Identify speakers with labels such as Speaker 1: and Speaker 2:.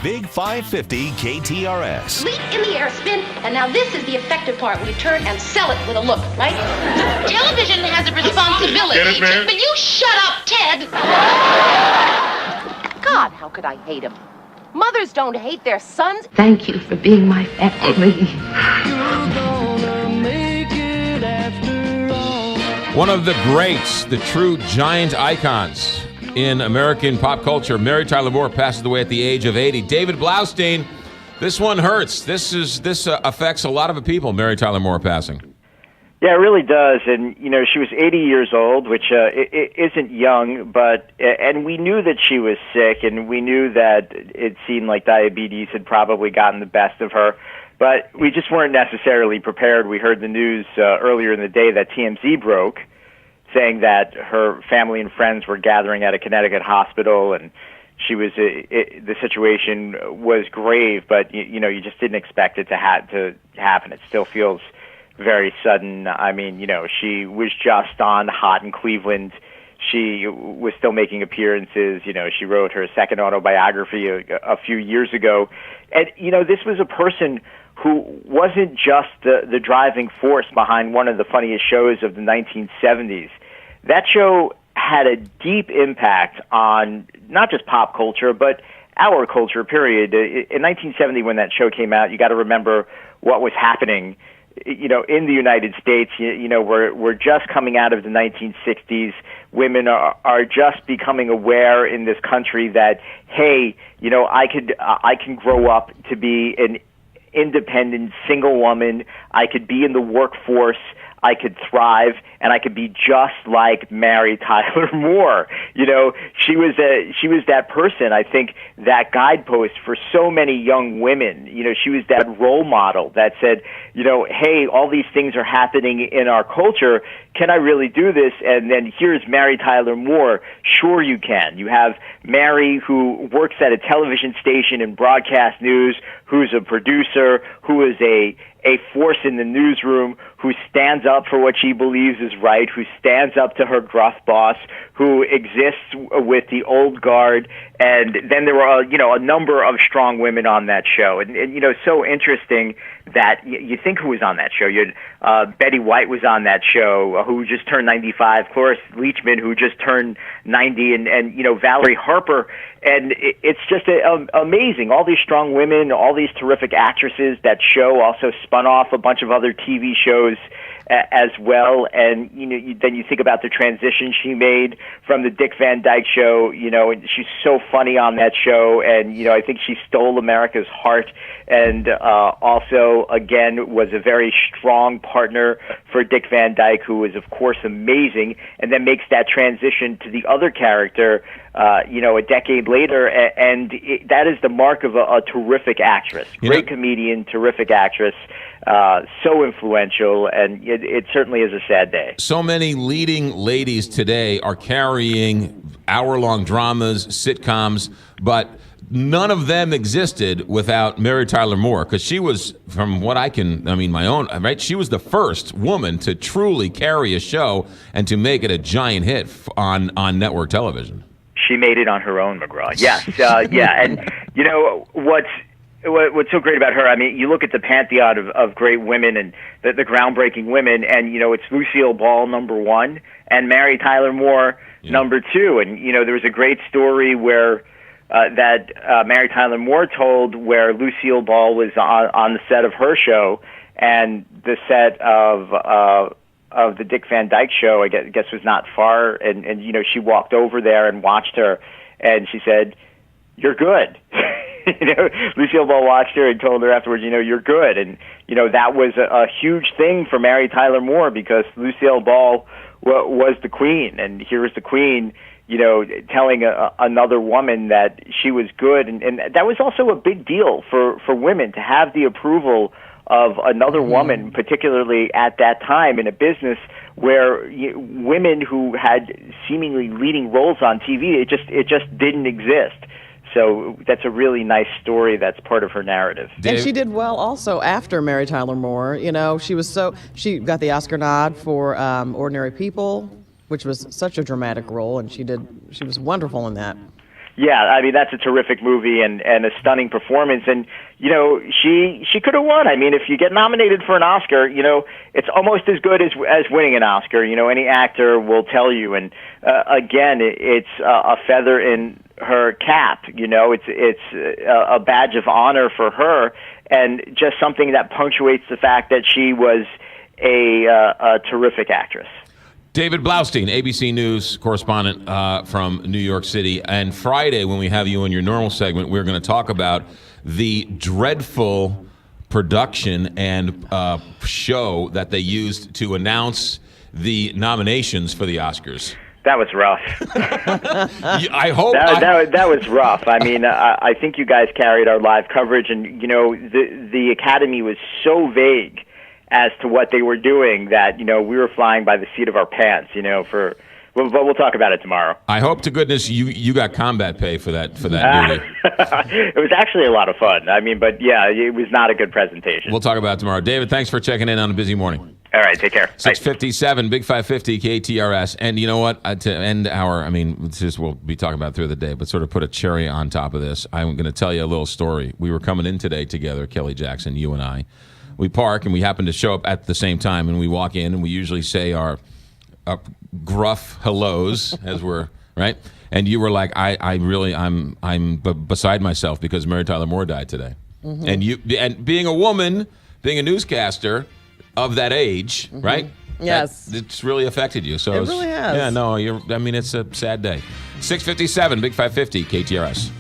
Speaker 1: Big 550 KTRS.
Speaker 2: Leap in the air, spin, and now this is the effective part where you turn and sell it with a look, right? Television has a responsibility.
Speaker 3: Get it, man?
Speaker 2: Will you shut up, Ted? God, how could I hate him? Mothers don't hate their sons.
Speaker 4: Thank you for being my family.
Speaker 5: One of the greats, the true giant icons in American pop culture, Mary Tyler Moore, passes away at the age of 80. David Blumstein, this one hurts. This affects a lot of people, Mary Tyler Moore passing.
Speaker 6: Yeah, it really does. And, you know, she was 80 years old, which isn't young, and we knew that she was sick, and we knew that it seemed like diabetes had probably gotten the best of her, but we just weren't necessarily prepared. We heard the news earlier in the day that TMZ broke, saying that her family and friends were gathering at a Connecticut hospital, and she was the situation was grave, but, you know, you just didn't expect it to happen. It still feels very sudden. I mean, you know, she was just on Hot in Cleveland. She was still making appearances. You know, she wrote her second autobiography a few years ago. And, you know, this was a person who wasn't just the driving force behind one of the funniest shows of the 1970s. That show had a deep impact on not just pop culture, but our culture, period. In 1970, when that show came out, you got to remember what was happening, you know, in the United States. You know, we're just coming out of the 1960s. Women are just becoming aware in this country that, hey, you know, I can grow up to be an independent single woman. I could be in the workforce. I could thrive, and I could be just like Mary Tyler Moore. You know, she was that person. I think that guidepost for so many young women. You know, she was that role model that said, you know, hey, all these things are happening in our culture. Can I really do this? And then here's Mary Tyler Moore. Sure you can. You have Mary, who works at a television station in broadcast news, who's a producer, who is a force in the newsroom, who stands up for what she believes is right, who stands up to her gruff boss, who exists with the old guard. And then there were, you know, a number of strong women on that show. And you know, so interesting that you think who was on that show. You had Betty White was on that show, who just turned 95, Cloris Leachman, who just turned 90, and you know, Valerie Harper. And it's just amazing. All these strong women, all these terrific actresses. That show also spun off a bunch of other TV shows as well. And you know, then you think about the transition she made from the Dick Van Dyke Show. You know, and she's so funny on that show. And you know, I think she stole America's heart. And also, again, was a very strong partner for Dick Van Dyke, who was, of course, amazing. And then makes that transition to the other character, you know, a decade later, and that is the mark of a terrific actress. Great comedian, terrific actress, so influential, and it certainly is a sad day.
Speaker 5: So many leading ladies today are carrying hour-long dramas, sitcoms, but none of them existed without Mary Tyler Moore, because she was, from what my own, right? She was the first woman to truly carry a show and to make it a giant hit on network television.
Speaker 6: She made it on her own, McGraw. Yes, yeah, and you know what's so great about her? I mean, you look at the pantheon of great women and the groundbreaking women, and you know, it's Lucille Ball #1 and Mary Tyler Moore #2, and you know, there was a great story where that Mary Tyler Moore told, where Lucille Ball was on the set of her show, and the set of the Dick Van Dyke Show, I guess was not far, and you know, she walked over there and watched her, and she said, "You're good." You know, Lucille Ball watched her and told her afterwards, you know, "You're good." And you know, that was a huge thing for Mary Tyler Moore, because Lucille Ball was the queen, and here was the queen, you know, telling another woman that she was good, and that was also a big deal for women to have the approval of another woman, particularly at that time in a business where women who had seemingly leading roles on TV, it just didn't exist. So that's a really nice story that's part of her narrative.
Speaker 7: And she did well also after Mary Tyler Moore. You know, she got the Oscar nod for Ordinary People, which was such a dramatic role, and she was wonderful in that.
Speaker 6: Yeah, I mean, that's a terrific movie and a stunning performance. And, you know, she could have won. I mean, if you get nominated for an Oscar, you know, it's almost as good as winning an Oscar. You know, any actor will tell you. And, again, it's a feather in her cap. You know, it's a badge of honor for her, and just something that punctuates the fact that she was a terrific actress.
Speaker 5: David Blumstein, ABC News correspondent from New York City. And Friday, when we have you in your normal segment, we're going to talk about the dreadful production and show that they used to announce the nominations for the Oscars.
Speaker 6: That was rough.
Speaker 5: I hope
Speaker 6: that was rough. I mean, I think you guys carried our live coverage, and you know, the Academy was so vague as to what they were doing that, you know, we were flying by the seat of our pants, you know, but we'll talk about it tomorrow.
Speaker 5: I hope to goodness you got combat pay for that duty.
Speaker 6: It was actually a lot of fun. I mean, but yeah, it was not a good presentation.
Speaker 5: We'll talk about it tomorrow. David, thanks for checking in on a busy morning.
Speaker 6: All right, take care.
Speaker 5: 6:57, Big 550 KTRS. And you know what? To end our, I mean, we'll be talking about it through the day, but sort of put a cherry on top of this, I'm going to tell you a little story. We were coming in today together, Kelly Jackson, you and I. We park and we happen to show up at the same time, and we walk in and we usually say our gruff hellos as we're right. And you were like, I'm beside myself because Mary Tyler Moore died today. Mm-hmm. And being a woman, being a newscaster of that age, mm-hmm. right?
Speaker 7: Yes,
Speaker 5: it's really affected you. So
Speaker 7: it really has.
Speaker 5: Yeah, no, it's a sad day. 6:57, Big 550 KTRS.